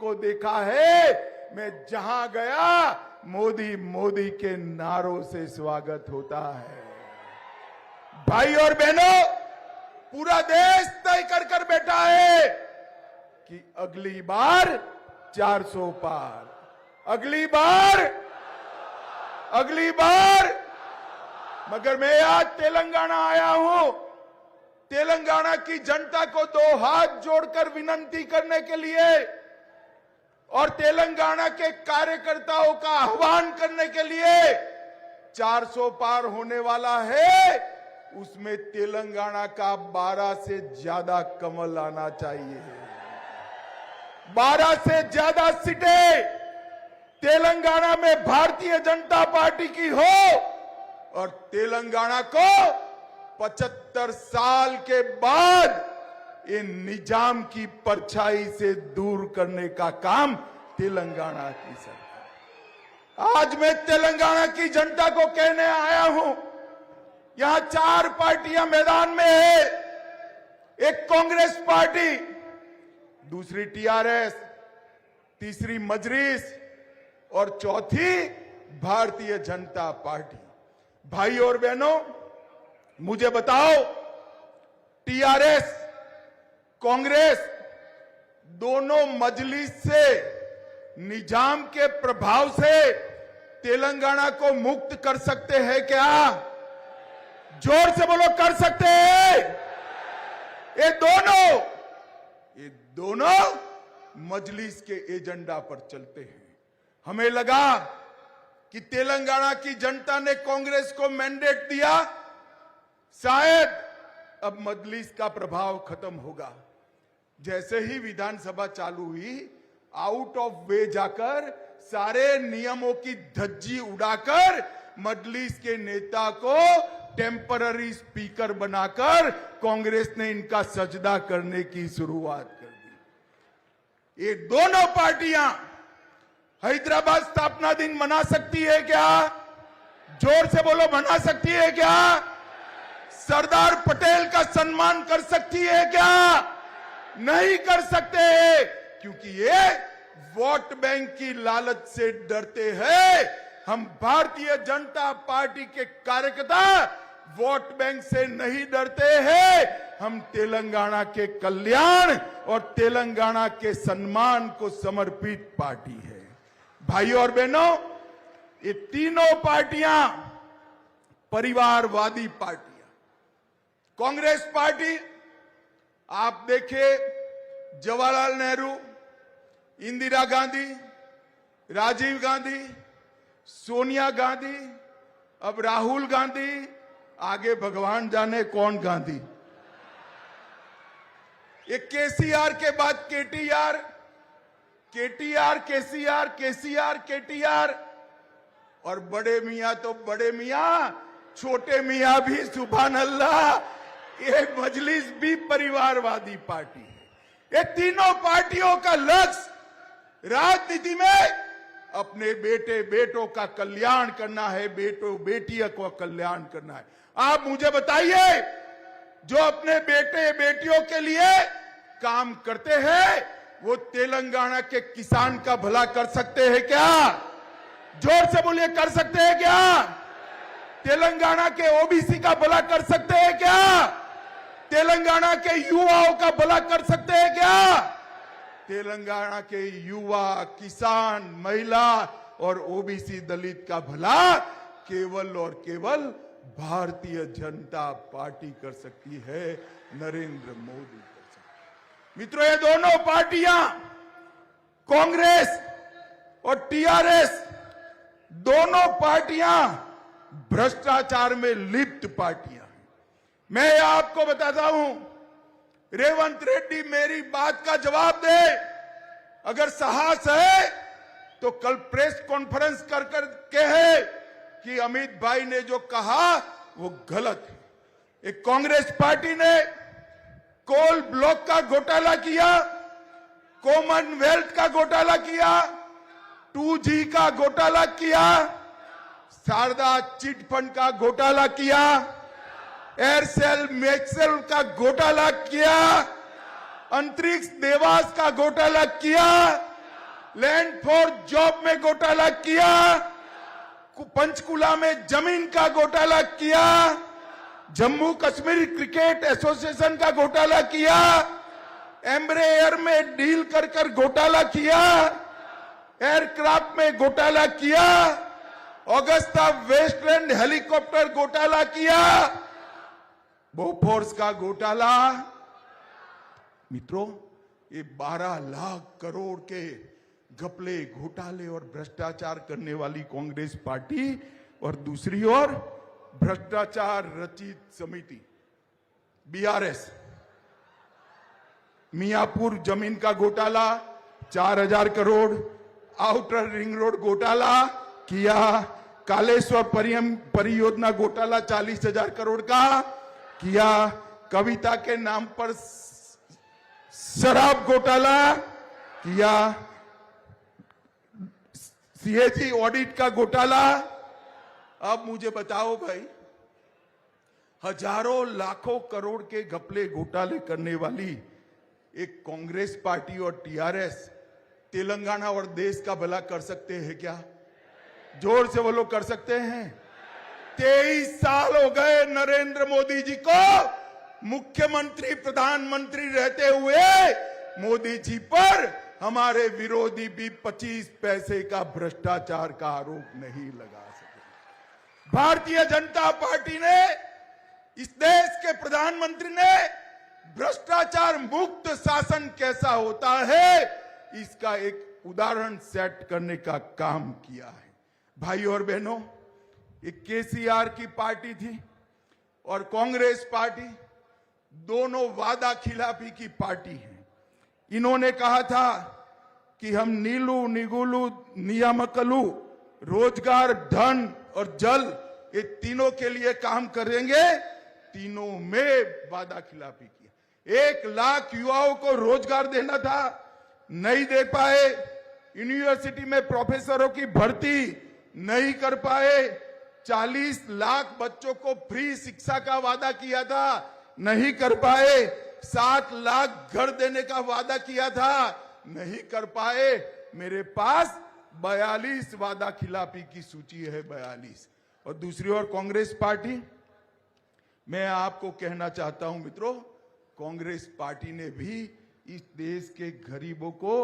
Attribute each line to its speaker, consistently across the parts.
Speaker 1: को देखा है। मैं जहां गया मोदी मोदी के नारों से स्वागत होता है। भाई और बहनों, पूरा देश तय कर बैठा है कि अगली बार 400 पार, अगली बार। मगर मैं आज तेलंगाना आया हूं, तेलंगाना की जनता को 2 हाथ जोड़कर विनती करने के लिए और तेलंगाना के कार्यकर्ताओं का आह्वान करने के लिए। 400 पार होने वाला है, उसमें तेलंगाना का 12 से ज्यादा कमल आना चाहिए। 12 से ज्यादा सीटें तेलंगाना में भारतीय जनता पार्टी की हो और तेलंगाना को 75 साल के बाद इन निजाम की परछाई से दूर करने का काम तेलंगाना की सरकार। आज मैं तेलंगाना की जनता को कहने आया हूं, यहां 4 पार्टियां मैदान में है। एक कांग्रेस पार्टी, दूसरी टीआरएस, तीसरी मजलिस और चौथी भारतीय जनता पार्टी। भाई और बहनों, मुझे बताओ, टीआरएस, कांग्रेस दोनों मजलिस से, निजाम के प्रभाव से तेलंगाना को मुक्त कर सकते हैं क्या? जोर से बोलो, कर सकते हैं? ये दोनों मजलिस के एजेंडा पर चलते हैं। हमें लगा कि तेलंगाना की जनता ने कांग्रेस को मैंडेट दिया, शायद अब मजलिस का प्रभाव खत्म होगा। जैसे ही विधानसभा चालू हुई, आउट ऑफ वे जाकर सारे नियमों की धज्जी उड़ाकर मजलिस के नेता को टेम्पररी स्पीकर बनाकर कांग्रेस ने इनका सजदा करने की शुरुआत कर दी। ये दोनों पार्टियां हैदराबाद स्थापना दिन मना सकती है क्या? जोर से बोलो, मना सकती है क्या? सरदार पटेल का सम्मान कर सकती है क्या? नहीं कर सकते, क्योंकि ये वोट बैंक की लालच से डरते हैं। हम भारतीय जनता पार्टी के कार्यकर्ता वोट बैंक से नहीं डरते हैं। हम तेलंगाना के कल्याण और तेलंगाना के सम्मान को समर्पित पार्टी है। भाइयों और बहनों, ये तीनों पार्टियां परिवारवादी पार्टियां। कांग्रेस पार्टी, आप देखिए, जवाहरलाल नेहरू, इंदिरा गांधी, राजीव गांधी, सोनिया गांधी, अब राहुल गांधी, आगे भगवान जाने कौन गांधी। ये केसीआर के बाद KTR, KTR KCR, KCR KTR, और बड़े मियां तो बड़े मियां, छोटे मियां भी सुभान अल्लाह। ये मजलिस भी परिवारवादी पार्टी है। ये तीनों पार्टियों का लक्ष्य राजनीति में अपने बेटे बेटों का कल्याण करना है, बेटों बेटियों को कल्याण करना है। आप मुझे बताइए, जो अपने बेटे बेटियों के लिए काम करते हैं, वो तेलंगाना के किसान का भला कर सकते हैं क्या? जोर से बोलिए, कर सकते हैं क्या? तेलंगाना के ओबीसी का भला कर सकते हैं क्या? तेलंगाना के युवाओं का भला कर सकते हैं क्या? तेलंगाना के युवा, किसान, महिला और ओबीसी दलित का भला केवल और केवल भारतीय जनता पार्टी कर सकती है, नरेंद्र मोदी कर सकते हैं। मित्रों, ये दोनों पार्टियां, कांग्रेस और टीआरएस, दोनों पार्टियां भ्रष्टाचार में लिप्त पार्टियां हैं। मैं आपको बताता हूं, रेवंत रेड्डी मेरी बात का जवाब दे। अगर साहस है तो कल प्रेस कॉन्फ्रेंस कर कहे कि अमित भाई ने जो कहा वो गलत है। एक कांग्रेस पार्टी ने कोल ब्लॉक का घोटाला किया, कॉमनवेल्थ का घोटाला किया, 2G का घोटाला किया, शारदा चिट फंड का घोटाला किया, एयरसेल मैक्सेल का घोटाला किया, अंतरिक्ष देवास का घोटाला किया, लैंड फॉर जॉब में घोटाला किया, पंचकुला में जमीन का घोटाला किया, जम्मू कश्मीर क्रिकेट एसोसिएशन का घोटाला किया, एम्ब्रेयर में डील कर कर घोटाला किया, एयरक्राफ्ट में घोटाला किया, ऑगस्टा वेस्टलैंड हेलीकॉप्टर घोटाला किया, बोफोर्स का घोटाला। मित्रों, ये 12 लाख करोड़ के घपले, घोटाले और भ्रष्टाचार करने वाली कांग्रेस पार्टी और दूसरी ओर भ्रष्टाचार रचित समिति बीआरएस, मियापुर जमीन का घोटाला 4000 करोड़, आउटर रिंग रोड घोटाला किया, कालेश्वर परियोजना घोटाला 40,000 करोड़ का किया, कविता के नाम पर शराब घोटाला किया, सीएजी ऑडिट का घोटाला। अब मुझे बताओ भाई, हजारों लाखों करोड़ के घपले घोटाले करने वाली एक कांग्रेस पार्टी और टीआरएस तेलंगाना और देश का भला कर सकते हैं क्या? जोर से बोलो, कर सकते हैं? 23 साल हो गए नरेंद्र मोदी जी को मुख्यमंत्री प्रधानमंत्री रहते हुए। मोदी जी पर हमारे विरोधी भी 25 पैसे का भ्रष्टाचार का आरोप नहीं लगा सके। भारतीय जनता पार्टी ने, इस देश के प्रधानमंत्री ने भ्रष्टाचार मुक्त शासन कैसा होता है इसका एक उदाहरण सेट करने का काम किया है। भाई और बहनों, एक केसीआर की पार्टी थी और कांग्रेस पार्टी, दोनों वादा खिलाफी की पार्टी है। इन्होंने कहा था कि हम नीलू, निगुलू, नियामकलू, रोजगार, धन और जल, ये तीनों के लिए काम करेंगे। तीनों में वादा खिलाफी किया। 1 लाख युवाओं को रोजगार देना था, नहीं दे पाए। यूनिवर्सिटी में प्रोफेसरों की भर्ती नहीं कर पाए। 40 लाख बच्चों को फ्री शिक्षा का वादा किया था, नहीं कर पाए। 7 लाख घर देने का वादा किया था, नहीं कर पाए। मेरे पास 42 वादा खिलाफी की सूची है, 42। और दूसरी ओर कांग्रेस पार्टी, मैं आपको कहना चाहता हूं मित्रों, कांग्रेस पार्टी ने भी इस देश के गरीबों को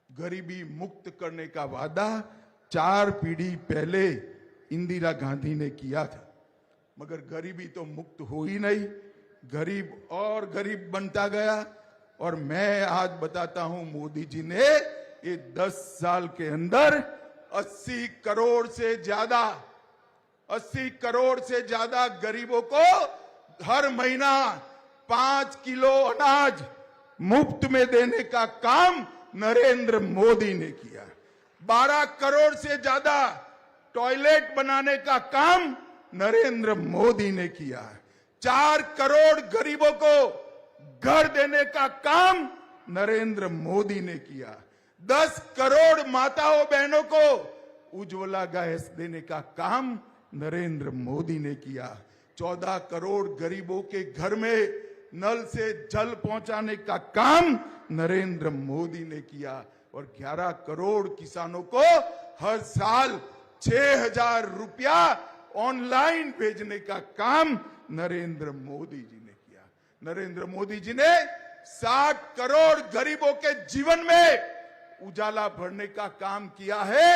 Speaker 1: गरीबी मुक्त करने का वादा 4 पीढ़ी पहले इंदिरा गांधी ने किया था, मगर गरीबी तो मुक्त हो ही नहीं, गरीब और गरीब बनता गया। और मैं आज बताता हूं, मोदी जी ने ये 10 साल के अंदर 80 करोड़ से ज्यादा गरीबों को हर महीना 5 किलो अनाज मुफ्त में देने का काम नरेंद्र मोदी ने किया। 12 करोड़ से ज्यादा टॉयलेट बनाने का काम नरेंद्र मोदी ने किया। 4 करोड़ गरीबों को घर देने का काम नरेंद्र मोदी ने किया। 10 करोड़ माताओं बहनों को उज्ज्वला गैस देने का काम नरेंद्र मोदी ने किया। 14 करोड़ गरीबों के घर में नल से जल पहुंचाने का काम नरेंद्र मोदी ने किया। और 11 करोड़ किसानों को हर साल 6,000 रुपया ऑनलाइन भेजने का काम नरेंद्र मोदी जी ने किया। नरेंद्र मोदी जी ने 60 करोड़ गरीबों के जीवन में उजाला भरने का काम किया है।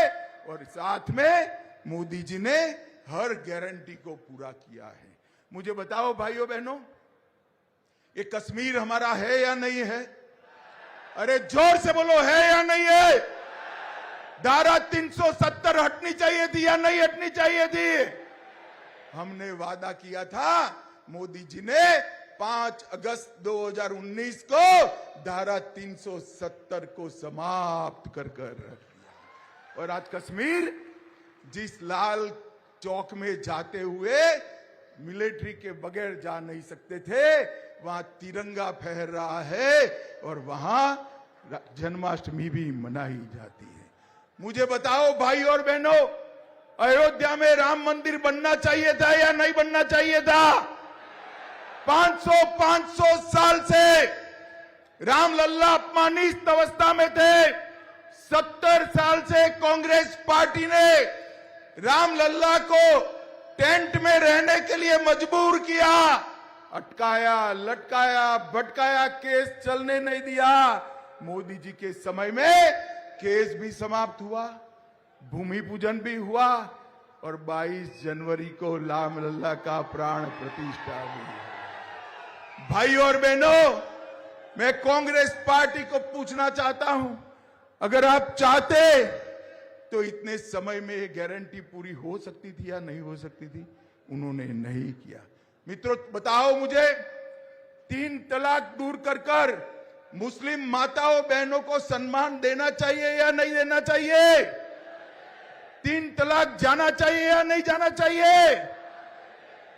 Speaker 1: और साथ में मोदी जी ने हर गारंटी को पूरा किया है। मुझे बताओ भाइयों बहनों, ये कश्मीर हमारा है या नहीं है? अरे जोर से बोलो, है या नहीं है? धारा 370 हटनी चाहिए थी या नहीं हटनी चाहिए थी? हमने वादा किया था, मोदी जी ने 5 अगस्त 2019 को धारा 370 को समाप्त कर रख दिया। और आज कश्मीर, जिस लाल चौक में जाते हुए मिलिट्री के बगैर जा नहीं सकते थे, वहां तिरंगा फहर रहा है और वहां जन्माष्टमी भी मनाई जाती है। मुझे बताओ भाई और बहनों, अयोध्या में राम मंदिर बनना चाहिए था या नहीं बनना चाहिए था? 500 साल से राम लल्ला अपमानित अवस्था में थे। कांग्रेस पार्टी ने रामलल्ला को टेंट में रहने के लिए मजबूर किया, अटकाया, लटकाया, भटकाया, केस चलने नहीं दिया। मोदी जी के समय में केस भी समाप्त हुआ, भूमि पूजन भी हुआ और 22 जनवरी को रामलल्ला का प्राण प्रतिष्ठा भी हुआ। भाई और बहनों, मैं कांग्रेस पार्टी को पूछना चाहता हूं, अगर आप चाहते तो इतने समय में ये गारंटी पूरी हो सकती थी या नहीं हो सकती थी? उन्होंने नहीं किया। मित्रों, बताओ मुझे, 3 तलाक दूर कर मुस्लिम माताओं बहनों को सम्मान देना चाहिए या नहीं देना चाहिए? 3 तलाक जाना चाहिए या नहीं जाना चाहिए?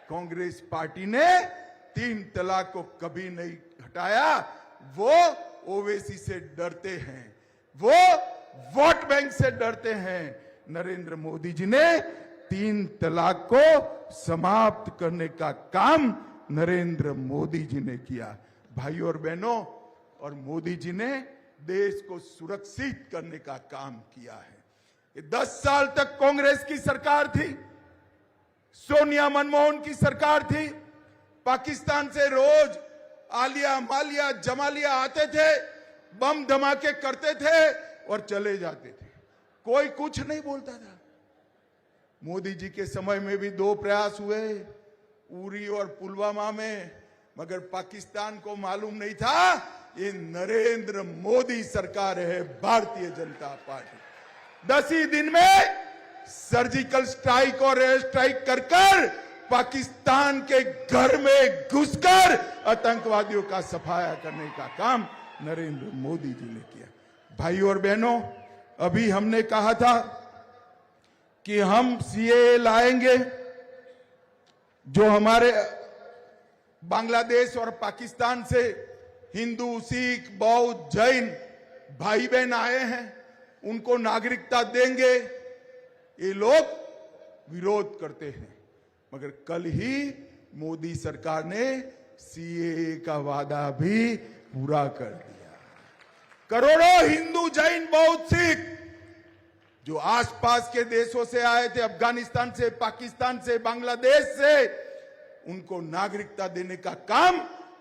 Speaker 1: कांग्रेस पार्टी ने 3 तलाक को कभी नहीं हटाया। वो ओवैसी से डरते हैं, वो वोट बैंक से डरते हैं। नरेंद्र मोदी जी ने 3 तलाक को समाप्त करने का काम नरेंद्र मोदी जी ने किया। भाइयों और बहनों, और मोदी जी ने देश को सुरक्षित करने का काम किया है। ये 10 साल तक कांग्रेस की सरकार थी, सोनिया मनमोहन की सरकार थी। पाकिस्तान से रोज आलिया, मालिया, जमालिया आते थे, बम धमाके करते थे और चले जाते थे, कोई कुछ नहीं बोलता था। मोदी जी के समय में भी 2 प्रयास हुए, उरी और पुलवामा में, मगर पाकिस्तान को मालूम नहीं था ये नरेंद्र मोदी सरकार है, भारतीय जनता पार्टी। 10 ही दिन में सर्जिकल स्ट्राइक और एयर स्ट्राइक कर पाकिस्तान के घर में घुसकर आतंकवादियों का सफाया करने का काम नरेंद्र मोदी जी ने किया। भाइयों और बहनों, अभी हमने कहा था कि हम सीएए लाएंगे, जो हमारे बांग्लादेश और पाकिस्तान से हिंदू, सिख, बौद्ध, जैन भाई बहन आए हैं, उनको नागरिकता देंगे। ये लोग विरोध करते हैं, मगर कल ही मोदी सरकार ने सीएए का वादा भी पूरा कर दिया। करोड़ों हिंदू, जैन, बौद्ध, सिख जो आसपास के देशों से आए थे, अफगानिस्तान से, पाकिस्तान से, बांग्लादेश से, उनको नागरिकता देने का काम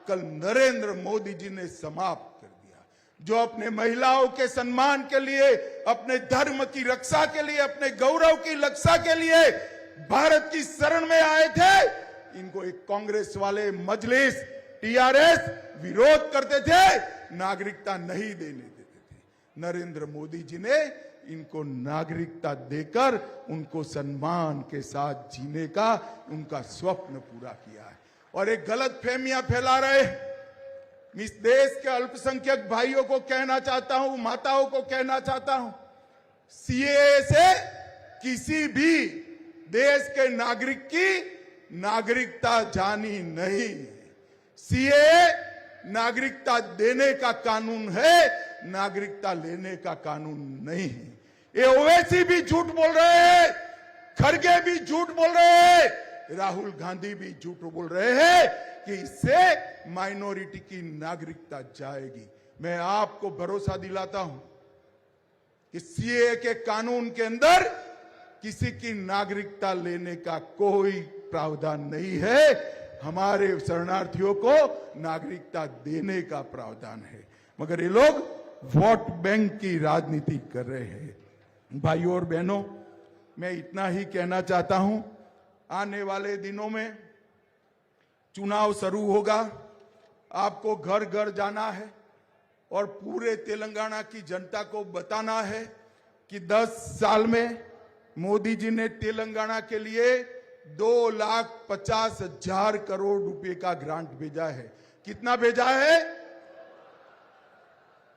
Speaker 1: कल नरेंद्र मोदी जी ने समाप्त कर दिया। जो अपने महिलाओं के सम्मान के लिए, अपने धर्म की रक्षा के लिए, अपने गौरव की रक्षा के लिए भारत की शरण में आए थे, इनको एक कांग्रेस वाले मजलिस, टीआरएस विरोध करते थे, नागरिकता नहीं देने देते थे। नरेंद्र मोदी जी ने इनको नागरिकता देकर उनको सम्मान के साथ जीने का उनका स्वप्न पूरा किया है। और एक गलत फहमियां फैला रहे, इस देश के अल्पसंख्यक भाइयों को कहना चाहता हूं, माताओं को कहना चाहता हूं, सीएए से किसी भी देश के नागरिक की नागरिकता जानी नहीं। सीएए नागरिकता देने का कानून है, नागरिकता लेने का कानून नहीं है। ये ओवैसी भी झूठ बोल रहे हैं, खड़गे भी झूठ बोल रहे हैं, राहुल गांधी भी झूठ बोल रहे हैं कि इससे माइनॉरिटी की नागरिकता जाएगी। मैं आपको भरोसा दिलाता हूं कि सीएए के कानून के अंदर किसी की नागरिकता लेने का कोई प्रावधान नहीं है। हमारे शरणार्थियों को नागरिकता देने का प्रावधान है, मगर ये लोग वोट बैंक की राजनीति कर रहे हैं। भाइयों और बहनों, मैं इतना ही कहना चाहता हूं, आने वाले दिनों में चुनाव शुरू होगा, आपको घर घर जाना है और पूरे तेलंगाना की जनता को बताना है कि 10 साल में मोदी जी ने तेलंगाना के लिए 2,50,000 करोड़ रुपए का ग्रांट भेजा है। कितना भेजा है?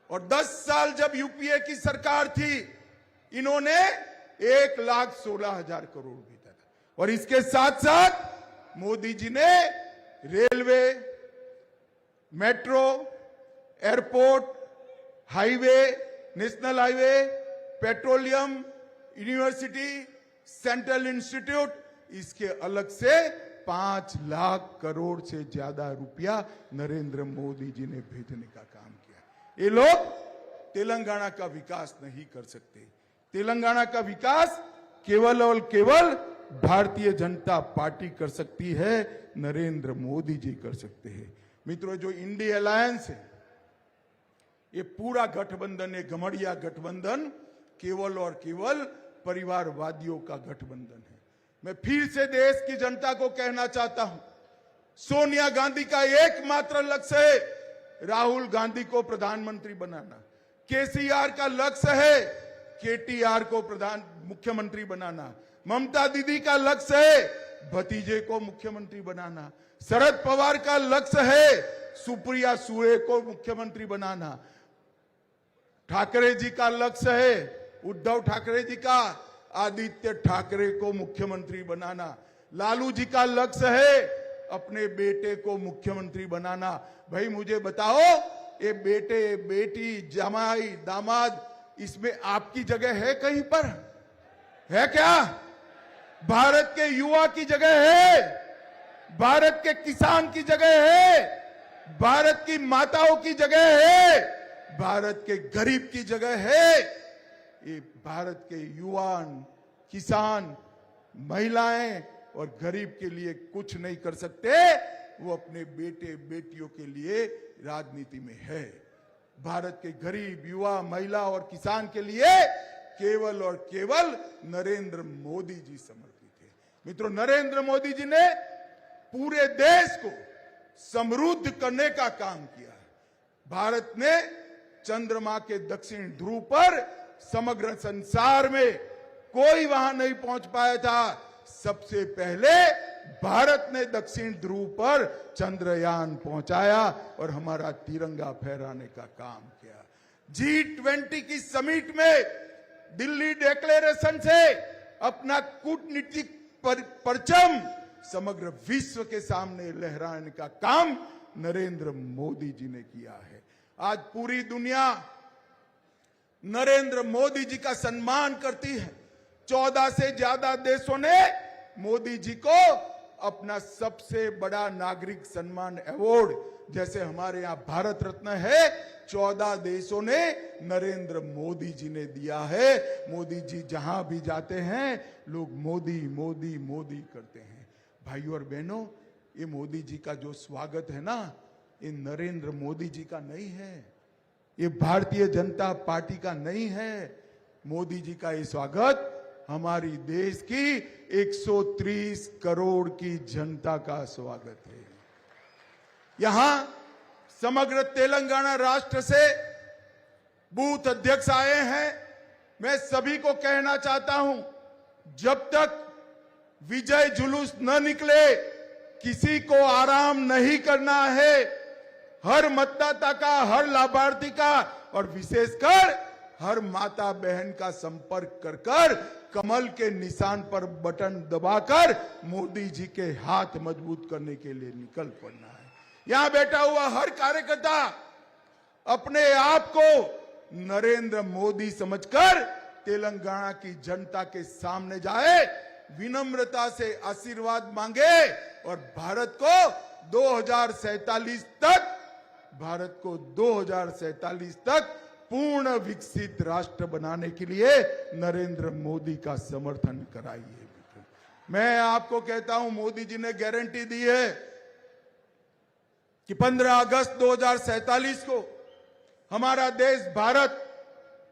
Speaker 1: और 10 साल जब यूपीए की सरकार थी, इन्होंने 1,16,000 करोड़ भेजा था। और इसके साथ साथ मोदी जी ने railway, metro, airport, highway, national highway, petroleum, university, central institute, इसके अलग से 5 लाख करोड़ से ज्यादा रुपया नरेंद्र मोदी जी ने भेजने का काम किया। ये लोग तेलंगाना का विकास नहीं कर सकते, तेलंगाना का विकास केवल और केवल भारतीय जनता पार्टी कर सकती है, नरेंद्र मोदी जी कर सकते हैं। मित्रों, जो इंडिया अलायंस है, ये पूरा गठबंधन, ये घमड़िया गठबंधन केवल और केवल परिवारवादियों का गठबंधन है। मैं फिर से देश की जनता को कहना चाहता हूं, सोनिया गांधी का एकमात्र लक्ष्य है राहुल गांधी को प्रधानमंत्री बनाना। केसीआर का लक्ष्य है केटीआर को मुख्यमंत्री बनाना। ममता दीदी का लक्ष्य है भतीजे को मुख्यमंत्री बनाना। शरद पवार का लक्ष्य है सुप्रिया सुळे को मुख्यमंत्री बनाना। ठाकरे जी का लक्ष्य है, उद्धव ठाकरे जी का, आदित्य ठाकरे को मुख्यमंत्री बनाना। लालू जी का लक्ष्य है अपने बेटे को मुख्यमंत्री बनाना। भाई मुझे बताओ, ये बेटे, बेटी, जमाई, दामाद, इसमें आपकी जगह है कहीं पर? है क्या? भारत के युवा की जगह है, भारत के किसान की जगह है, भारत की माताओं की जगह है, भारत के गरीब की जगह है। ये भारत के युवान, किसान, महिलाएं और गरीब के लिए कुछ नहीं कर सकते, वो अपने बेटे बेटियों के लिए राजनीति में है। भारत के गरीब, युवा, महिला और किसान के लिए केवल और केवल नरेंद्र मोदी जी समर्पित है। मित्रों, नरेंद्र मोदी जी ने पूरे देश को समृद्ध करने का काम किया है। भारत ने चंद्रमा के दक्षिण ध्रुव पर समग्र संसार में कोई वहां नहीं पहुंच पाया था। सबसे पहले भारत ने दक्षिण ध्रुव पर चंद्रयान पहुंचाया और हमारा तिरंगा फहराने का काम किया। G20 की समिट में दिल्ली डिक्लेरेशन से अपना कूटनीतिक परचम समग्र विश्व के सामने लहराने का काम नरेंद्र मोदी जी ने किया है। आज पूरी दुनिया नरेंद्र मोदी जी का सम्मान करती है। 14 से ज्यादा देशों ने मोदी जी को अपना सबसे बड़ा नागरिक सम्मान अवार्ड, जैसे हमारे यहां भारत रत्न है, 14 देशों ने नरेंद्र मोदी जी ने दिया है। मोदी जी जहां भी जाते हैं लोग मोदी मोदी मोदी करते हैं। भाइयों और बहनों, ये मोदी जी का जो स्वागत है ना, ये नरेंद्र मोदी जी का नहीं है, ये भारतीय जनता पार्टी का नहीं है। मोदी जी का ये स्वागत हमारी देश की 130 करोड़ की जनता का स्वागत है। यहां समग्र तेलंगाना राष्ट्र से बूथ अध्यक्ष आए हैं। मैं सभी को कहना चाहता हूं, जब तक विजय जुलूस न निकले किसी को आराम नहीं करना है। हर मतदाता का, हर लाभार्थी का और विशेषकर हर माता बहन का संपर्क कर कर कमल के निशान पर बटन दबाकर मोदी जी के हाथ मजबूत करने के लिए निकल पड़ना है। यहां बैठा हुआ हर कार्यकर्ता अपने आप को नरेंद्र मोदी समझकर तेलंगाना की जनता के सामने जाए, विनम्रता से आशीर्वाद मांगे और भारत को 2047 तक पूर्ण विकसित राष्ट्र बनाने के लिए नरेंद्र मोदी का समर्थन कराइए। मैं आपको कहता हूं, मोदी जी ने गारंटी दी है कि 15 अगस्त 2047 को हमारा देश भारत,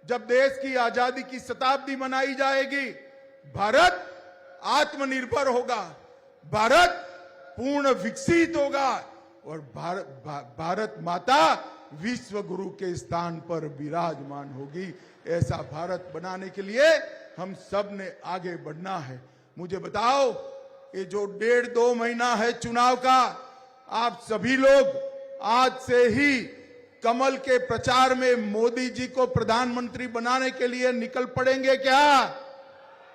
Speaker 1: जब देश की आजादी की शताब्दी मनाई जाएगी, भारत आत्मनिर्भर होगा, भारत पूर्ण विकसित होगा और भारत माता विश्व गुरु के स्थान पर विराजमान होगी। ऐसा भारत बनाने के लिए हम सब ने आगे बढ़ना है। मुझे बताओ, ये जो 1.5-2 महीना है चुनाव का, आप सभी लोग आज से ही कमल के प्रचार में मोदी जी को प्रधानमंत्री बनाने के लिए निकल पड़ेंगे क्या?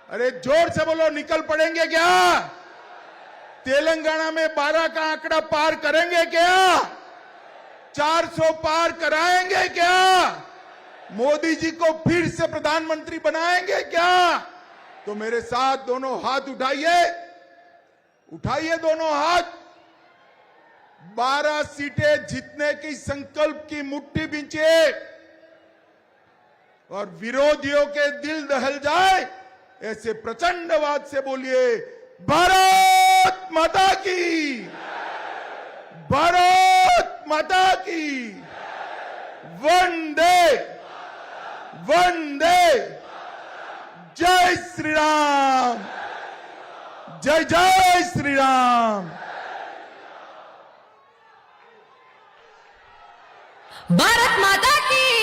Speaker 1: अरे जोर से बोलो, निकल पड़ेंगे क्या? तेलंगाना में 12 का आंकड़ा पार करेंगे क्या? 400 पार कराएंगे क्या? मोदी जी को फिर से प्रधानमंत्री बनाएंगे क्या? तो मेरे साथ दोनों हाथ उठाइए, उठाइए दोनों हाथ। 12 सीटें जीतने की संकल्प की मुट्ठी बींचिए और विरोधियों के दिल दहल जाए ऐसे प्रचंड आवाज से बोलिए, भारत माता की, भारत माता की, वंदे वंदे, जय श्री राम, जय जय श्री राम।
Speaker 2: भारत माता की